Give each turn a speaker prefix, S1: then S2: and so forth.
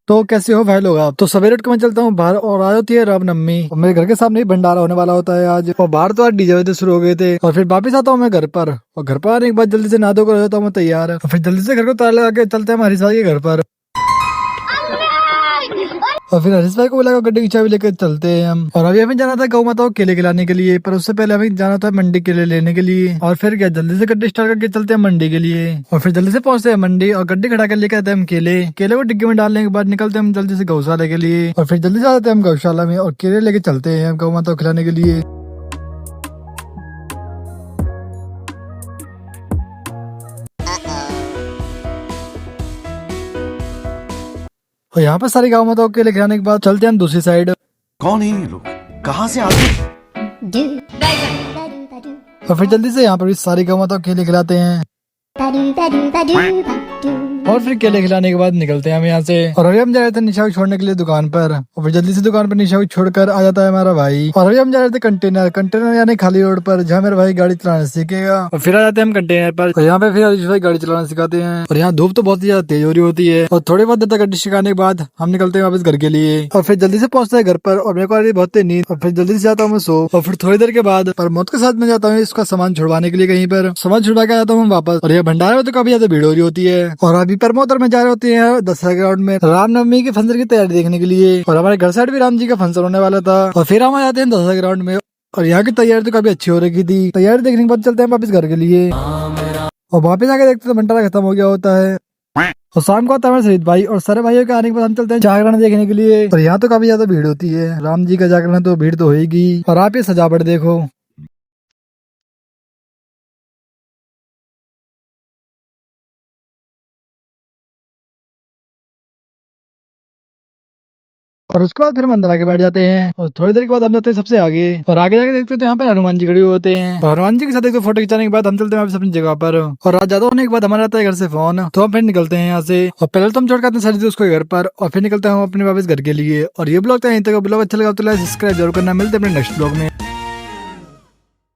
S1: तो कैसे हो भाई लोग? आप तो सवेरे उठ के मैं चलता हूँ बाहर और आ जाती है रामनवमी और मेरे घर के सामने ही भंडारा होने वाला होता है आज। और बाहर तो आज डीजे बजने शुरू हो गए थे और फिर वापस आता हूँ मैं घर पर। और घर पर आने के बाद जल्दी से नहा धोकर हो जाता हूँ मैं तैयार। और फिर जल्दी से घर को ताला लगा के चलते हैं हमारी सारी के घर पर। और फिर हरीश भाई को बुलाकर गड्ढे की चाबी लेकर चलते हैं हम। और अभी हमें जाना था गौ माता को केले खिलाने के लिए, पर उससे पहले हमें जाना था मंडी केले लेने के लिए। और फिर क्या जल्दी से गड्ढे स्टार्ट करके चलते हैं मंडी के लिए। और फिर जल्दी से पहुंचते हैं मंडी और गड्ढे खड़ा कर लेकर आते हैं हम केले। केले को डिग्गी में डालने के बाद निकलते हैं हम जल्दी से गौशाला के लिए। और फिर जल्दी से आते हैं हम गौशाला में और केले लेके चलते हैं गौ माता को खिलाने के लिए। और यहाँ पर सारी गाँव माताओं के केले खिलाने के बाद चलते हैं हम दूसरी साइड।
S2: कौन है ये लोग? कहाँ से आते हैं?
S1: और फिर जल्दी से यहाँ पर भी सारी गाँव माताओं को केले खिलाते हैं। और फिर केले खिलाने के बाद निकलते हैं हम यहाँ से। और अभी हम जा रहे थे निशा को छोड़ने के लिए दुकान पर। और फिर जल्दी से दुकान पर निशा को छोड़कर आ जाता है हमारा भाई। और अभी हम जा रहे थे कंटेनर यानी खाली रोड पर, जहाँ मेरा भाई गाड़ी चलाना सीखेगा। और फिर आ जाते हैं हम कंटेनर पर और यहाँ पे फिर हरीश भाई गाड़ी चलाना सिखाते हैं। और यहाँ धूप तो बहुत ही ज्यादा तेज हो रही होती है। और थोड़ी बहुत देर तक गड्डी सिखाने के बाद हम निकलते हैं वापस घर के लिए। और फिर जल्दी से पहुंचते हैं घर पर और मेरे को आ रही है बहुत तेज नींद। और फिर जल्दी से जाता हूँ मैं सो। और फिर थोड़ी देर के बाद प्रमोद के साथ में जाता हूँ इसका सामान छुड़वाने के लिए कहीं पर। सामान छुड़वा के आता हूँ वापस। और यह भंडारे में तो काफी ज्यादा भीड़ हो रही होती है। और अभी प्रमोद और मैं जा रहे होते हैं दशहरा ग्राउंड में रामनवमी के फंक्शन की तैयारी देखने के लिए। और हमारे घर साइड भी राम जी का फंक्शन होने वाला था। और फिर हम आ जाते हैं दशहरा ग्राउंड में। और यहाँ की तैयारी तो काफी अच्छी हो रही थी। तैयारी देखने के बाद चलते हैं वापस घर के लिए। और वापस आके देखते तो भंडारा खत्म हो गया होता है। और शाम को आता है शहीद भाई और सारे भाइयों के आने के बाद हम चलते हैं जागरण देखने के लिए। और यहाँ तो काफी ज्यादा भीड़ होती है। राम जी का जागरण है तो भीड़ तो होगी। और आप ये सजावट देखो। और उसके बाद फिर हम अंदर आके बैठ जाते हैं। और थोड़ी देर के बाद हम जाते हैं सबसे आगे। और आगे जाके देखते हैं तो यहाँ पे हनुमान जी खड़े हुए होते हैं। और हनुमान जी के साथ एक तो फोटो खिंचाने के बाद हम चलते हैं वापस अपनी जगह पर। और रात ज्यादा होने के बाद हमारा आता है घर से फोन, तो हम फिर निकलते हैं यहाँ से। और पहले तो हम छोड़ करते हैं सारी उसको घर पर और फिर निकलते हैं हम अपने वापस घर के लिए। और ये ब्लॉग था यहीं तक। ब्लॉग अच्छा लगा तो लाइक सब्सक्राइब जरूर करना। मिलते हैं अपने नेक्स्ट ब्लॉग में।